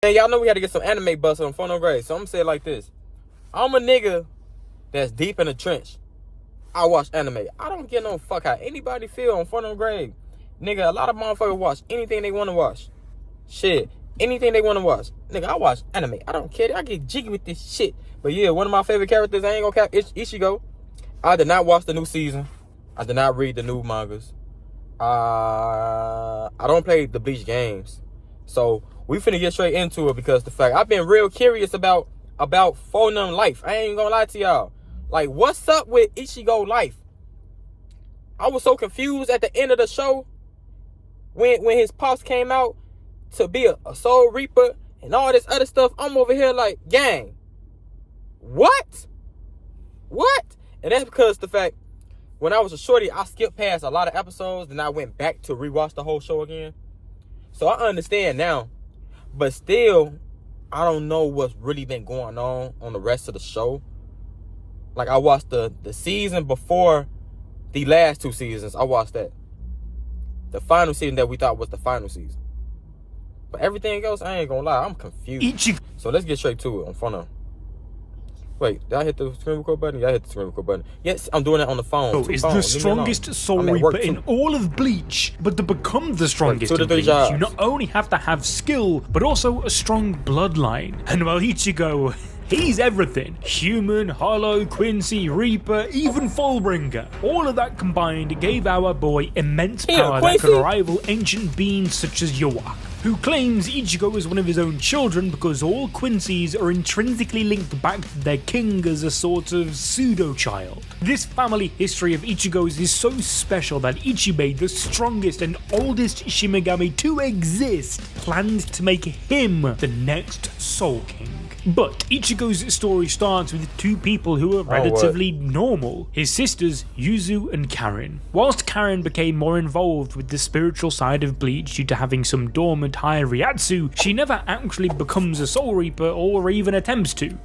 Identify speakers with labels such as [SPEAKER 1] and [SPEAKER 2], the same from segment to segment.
[SPEAKER 1] And y'all know we had to get some anime bust on Phono Grade. So I'm gonna say it like this. I'm a nigga that's deep in the trench. I watch anime. I don't give no fuck how anybody feel on Phono Grade. Nigga, a lot of motherfuckers watch anything they want to watch. Shit. Anything they want to watch. Nigga, I watch anime. I don't care. I get jiggy with this shit. But yeah, one of my favorite characters, I ain't gonna cap, Ichigo. I did not watch the new season. I did not read the new mangas. I don't play the Bleach games. So we finna get straight into it because the fact I've been real curious about Phonem life. I ain't gonna lie to y'all. Like, what's up with Ichigo life? I was so confused at the end of the show when his pops came out to be a Soul Reaper and all this other stuff. I'm over here like, gang, what? And that's because the fact when I was a shorty, I skipped past a lot of episodes and I went back to rewatch the whole show again. So I understand now, but still, I don't know what's really been going on the rest of the show. Like, I watched the season before the last 2 seasons. I watched that. The final season that we thought was the final season. But everything else, I ain't gonna lie, I'm confused. So let's get straight to it on phone. Wait, did I hit the screen record button? Yeah, I hit the screen record button. Yes, I'm doing it on the phone.
[SPEAKER 2] Is the strongest Soul Reaper in all of Bleach, but to become the strongest in Bleach, you not only have to have skill, but also a strong bloodline. And while Ichigo, he's everything. Human, Hollow, Quincy, Reaper, even Fullbringer. All of that combined gave our boy immense power that could rival ancient beings such as Yawak, who claims Ichigo is one of his own children because all Quincy's are intrinsically linked back to their king as a sort of pseudo-child. This family history of Ichigo's is so special that Ichibei, the strongest and oldest Shimigami to exist, planned to make him the next Soul King. But Ichigo's story starts with 2 people who are relatively normal, his sisters Yuzu and Karen. Whilst Karen became more involved with the spiritual side of Bleach due to having some dormant high Ryatsu, she never actually becomes a Soul Reaper or even attempts to.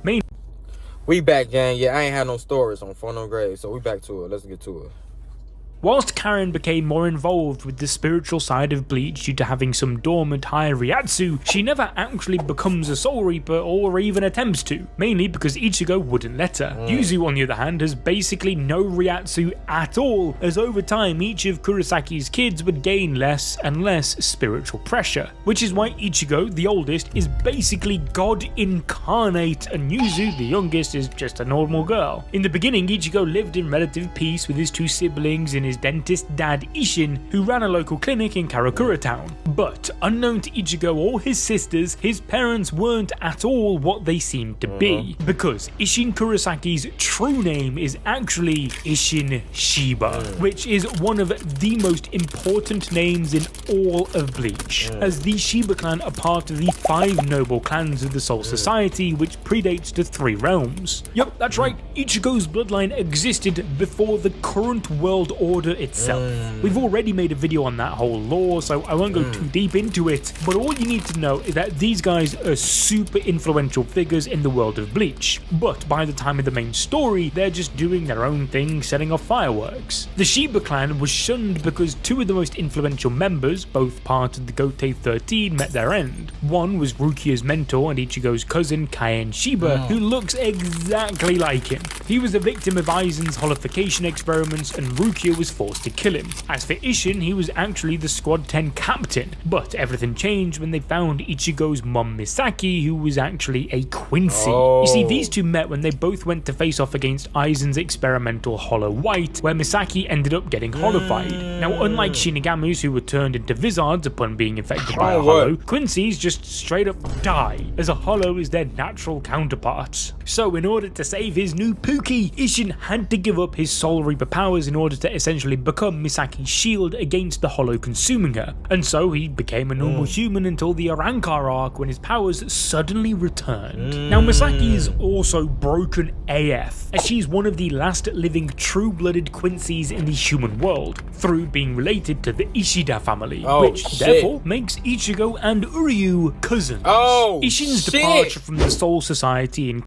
[SPEAKER 1] We back, gang. Yeah, I ain't had no stories on Phono Grade, so we back to it. Let's get to it.
[SPEAKER 2] Whilst Karen became more involved with the spiritual side of Bleach due to having some dormant high Ryatsu, she never actually becomes a Soul Reaper or even attempts to, mainly because Ichigo wouldn't let her. Yuzu, on the other hand, has basically no Ryatsu at all, as over time each of Kurosaki's kids would gain less and less spiritual pressure, which is why Ichigo, the oldest, is basically God incarnate and Yuzu, the youngest, is just a normal girl. In the beginning, Ichigo lived in relative peace with his 2 siblings and his dentist dad Ishin, who ran a local clinic in Karakura town. But unknown to Ichigo or his sisters, his parents weren't at all what they seemed to be, because Ishin Kurosaki's true name is actually Ishin Shiba, which is one of the most important names in all of Bleach, as the Shiba clan are part of the 5 noble clans of the Soul Society, which predates the 3 realms. Yup, that's right, Ichigo's bloodline existed before the current world order itself. We've already made a video on that whole lore, so I won't go too deep into it, but all you need to know is that these guys are super influential figures in the world of Bleach, but by the time of the main story, they're just doing their own thing, setting off fireworks. The Shiba clan was shunned because 2 of the most influential members, both part of the Gotei 13, met their end. One was Rukia's mentor and Ichigo's cousin, Kaien Shiba, who looks exactly like him. He was a victim of Aizen's holification experiments, and Rukia was forced to kill him. As for Ishin, he was actually the Squad 10 captain, but everything changed when they found Ichigo's mum Misaki, who was actually a Quincy. You see, these 2 met when they both went to face off against Aizen's experimental Hollow White, where Misaki ended up getting hollified. Now, unlike Shinigamis who were turned into Vizards upon being infected by a Hollow, Quincy's just straight up die, as a Hollow is their natural counterpart. So in order to save his new Pookie, Ishin had to give up his Soul Reaper powers in order to essentially become Misaki's shield against the Hollow consuming her, and so he became a normal human until the Arankar arc when his powers suddenly returned. Now Misaki is also broken AF, as she's one of the last living true-blooded Quincy's in the human world, through being related to the Ishida family, which therefore makes Ichigo and Uryu cousins. Ishin's departure from the Soul Society in